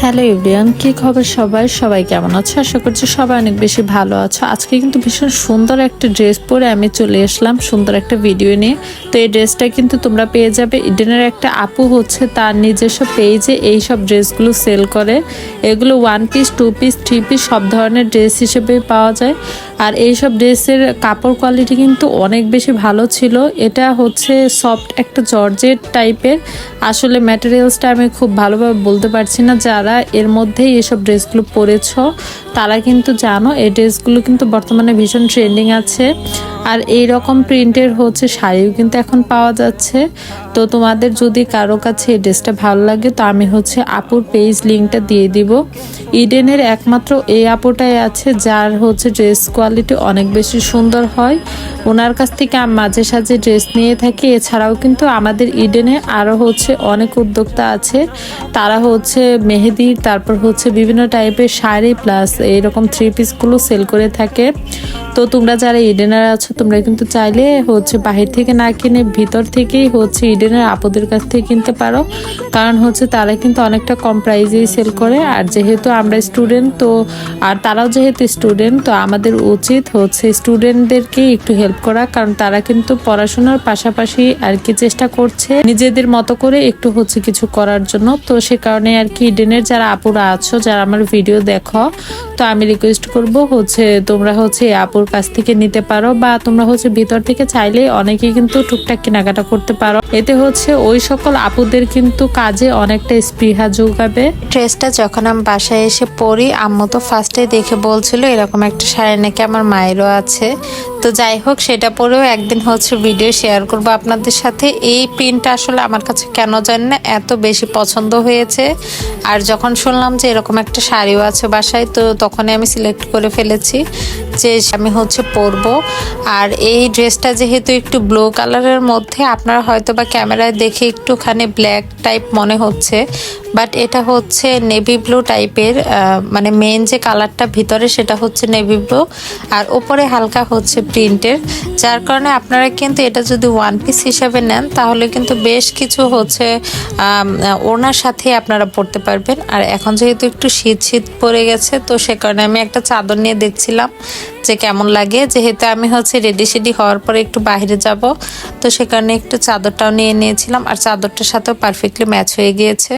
Hello everyone, কি খবর সবাই কেমন আছো? আশা করছি সবাই অনেক বেশি ভালো আছো। আজকে কিন্তু ভীষণ সুন্দর একটা ড্রেস পরে আমি চলে আসলাম সুন্দর একটা ভিডিও নিয়ে। তো এই ড্রেসটা কিন্তু তোমরা পেয়ে যাবে ইডেনের একটা আপু হচ্ছে তার নিজস্ব পেজে এই সব ড্রেসগুলো সেল করে। এগুলো 1 পিস 2 পিস 3 পিস সব ধরনের ড্রেস হিসেবে পাওয়া যায়। আর এই সব ড্রেসের কাপড় কোয়ালিটি কিন্তু অনেক বেশি ভালো ছিল। এটা হচ্ছে সফট একটা জর্জেট টাইপের। আসলে ম্যাটেরিয়ালসটা আমি খুব ভালোভাবে বলতে পারছি না। যারা এর মধ্যেই এসব ড্রেসগুলো পরেছ তারা কিন্তু জানো এই ড্রেসগুলো কিন্তু বর্তমানে ভীষণ ট্রেন্ডিং আছে। আর এই রকম প্রিন্টের হচ্ছে শাড়িও কিন্তু এখন পাওয়া যাচ্ছে। তো তোমাদের যদি কারো কাছে এই ড্রেসটা ভালো লাগে তো আমি হচ্ছে আপুর পেজ লিঙ্কটা দিয়ে দিব। ইডেনের একমাত্র এই আপুটাই আছে যার হচ্ছে ড্রেস কোয়ালিটি অনেক বেশি সুন্দর হয়। ওনার কাছ থেকে আমি মাঝে সাঝে ড্রেস নিয়ে থাকি। এছাড়াও কিন্তু আমাদের ইডেনে আরও হচ্ছে অনেক উদ্যোক্তা আছে, তারা হচ্ছে মেহেদি তারপর হচ্ছে বিভিন্ন টাইপের শাড়ি প্লাস এইরকম 3 পিসগুলো সেল করে থাকে। তো তোমরা যারা ইডেনার আছো তোমরা কিন্তু চাইলে হচ্ছে বাহির থেকে না কিনে ভিতর থেকেই হচ্ছে ইডেনের আপুদের কাছ থেকে কিনতে পারো, কারণ হচ্ছে তারা কিন্তু অনেকটা কম প্রাইজেই সেল করে। আর যেহেতু আমরা স্টুডেন্ট তো আর তারাও যেহেতু স্টুডেন্ট তো আমাদের উচিত হচ্ছে স্টুডেন্টদেরকে একটু হেল্প করা, কারণ তারা কিন্তু পড়াশোনার পাশাপাশি আর কি চেষ্টা করছে নিজেদের মতো করে একটু হচ্ছে কিছু করার জন্য। তো সে কারণে আর কি ইডেনের যারা আপুরা আছো যারা আমার ভিডিও দেখো তো আমি রিকোয়েস্ট করব হচ্ছে তোমরা হচ্ছে আপুর কাছ থেকে নিতে পারো, বা তোমরা হচ্ছে ভিতর থেকে চাইলে অনেকেই কিন্তু টুকটাক কেনাকাটা করতে পারো। এতে হচ্ছে ওই সকল আপুদের কিন্তু কাজে অনেকটা স্পৃহা যোগাবে। ড্রেসটা যখন আমি বাসায় এসে পরি আম্মু তো ফার্স্টে দেখে বলছিল এরকম একটা শাড়ি নাকি আমার মায়েরও আছে। তো যাই হোক সেটা পরেও একদিন হচ্ছে ভিডিও শেয়ার করব আপনাদের সাথে। এই প্রিন্টটা আসলে আমার কাছে কেন জানি না এত বেশি পছন্দ হয়েছে। আর যখন শুনলাম যে এরকম একটা শাড়িও আছে বাসায় তো তখনই আমি সিলেক্ট করে ফেলেছি যে আমি হচ্ছে পরবো। আর এই ড্রেসটা যেহেতু একটু ব্লু কালারের মধ্যে, আপনারা হয়তো বা ক্যামেরায় দেখে একটুখানি ব্ল্যাক টাইপ মনে হচ্ছে, বাট এটা হচ্ছে নেভি ব্লু টাইপের। মানে মেন যে কালারটা ভিতরে সেটা হচ্ছে নেভি ব্লু আর ওপরে হালকা হচ্ছে প্রিন্টের, যার কারণে আপনারা কিন্তু এটা যদি 1 পিস হিসাবে নেন তাহলে কিন্তু বেশ কিছু হচ্ছে ওনার সাথে আপনারা পরতে পারবেন। আর এখন যেহেতু একটু শীত শীত পড়ে গেছে তো সে কারণে আমি একটা চাদর নিয়ে দেখছিলাম যে কেমন লাগে। যেহেতু আমি হচ্ছে রেডি সেডি হওয়ার পরে একটু বাইরে যাব তো সে কারণে একটু চাদরটাও নিয়ে নিয়েছিলাম, আর চাদরটার সাথেও পারফেক্টলি ম্যাচ হয়ে গিয়েছে।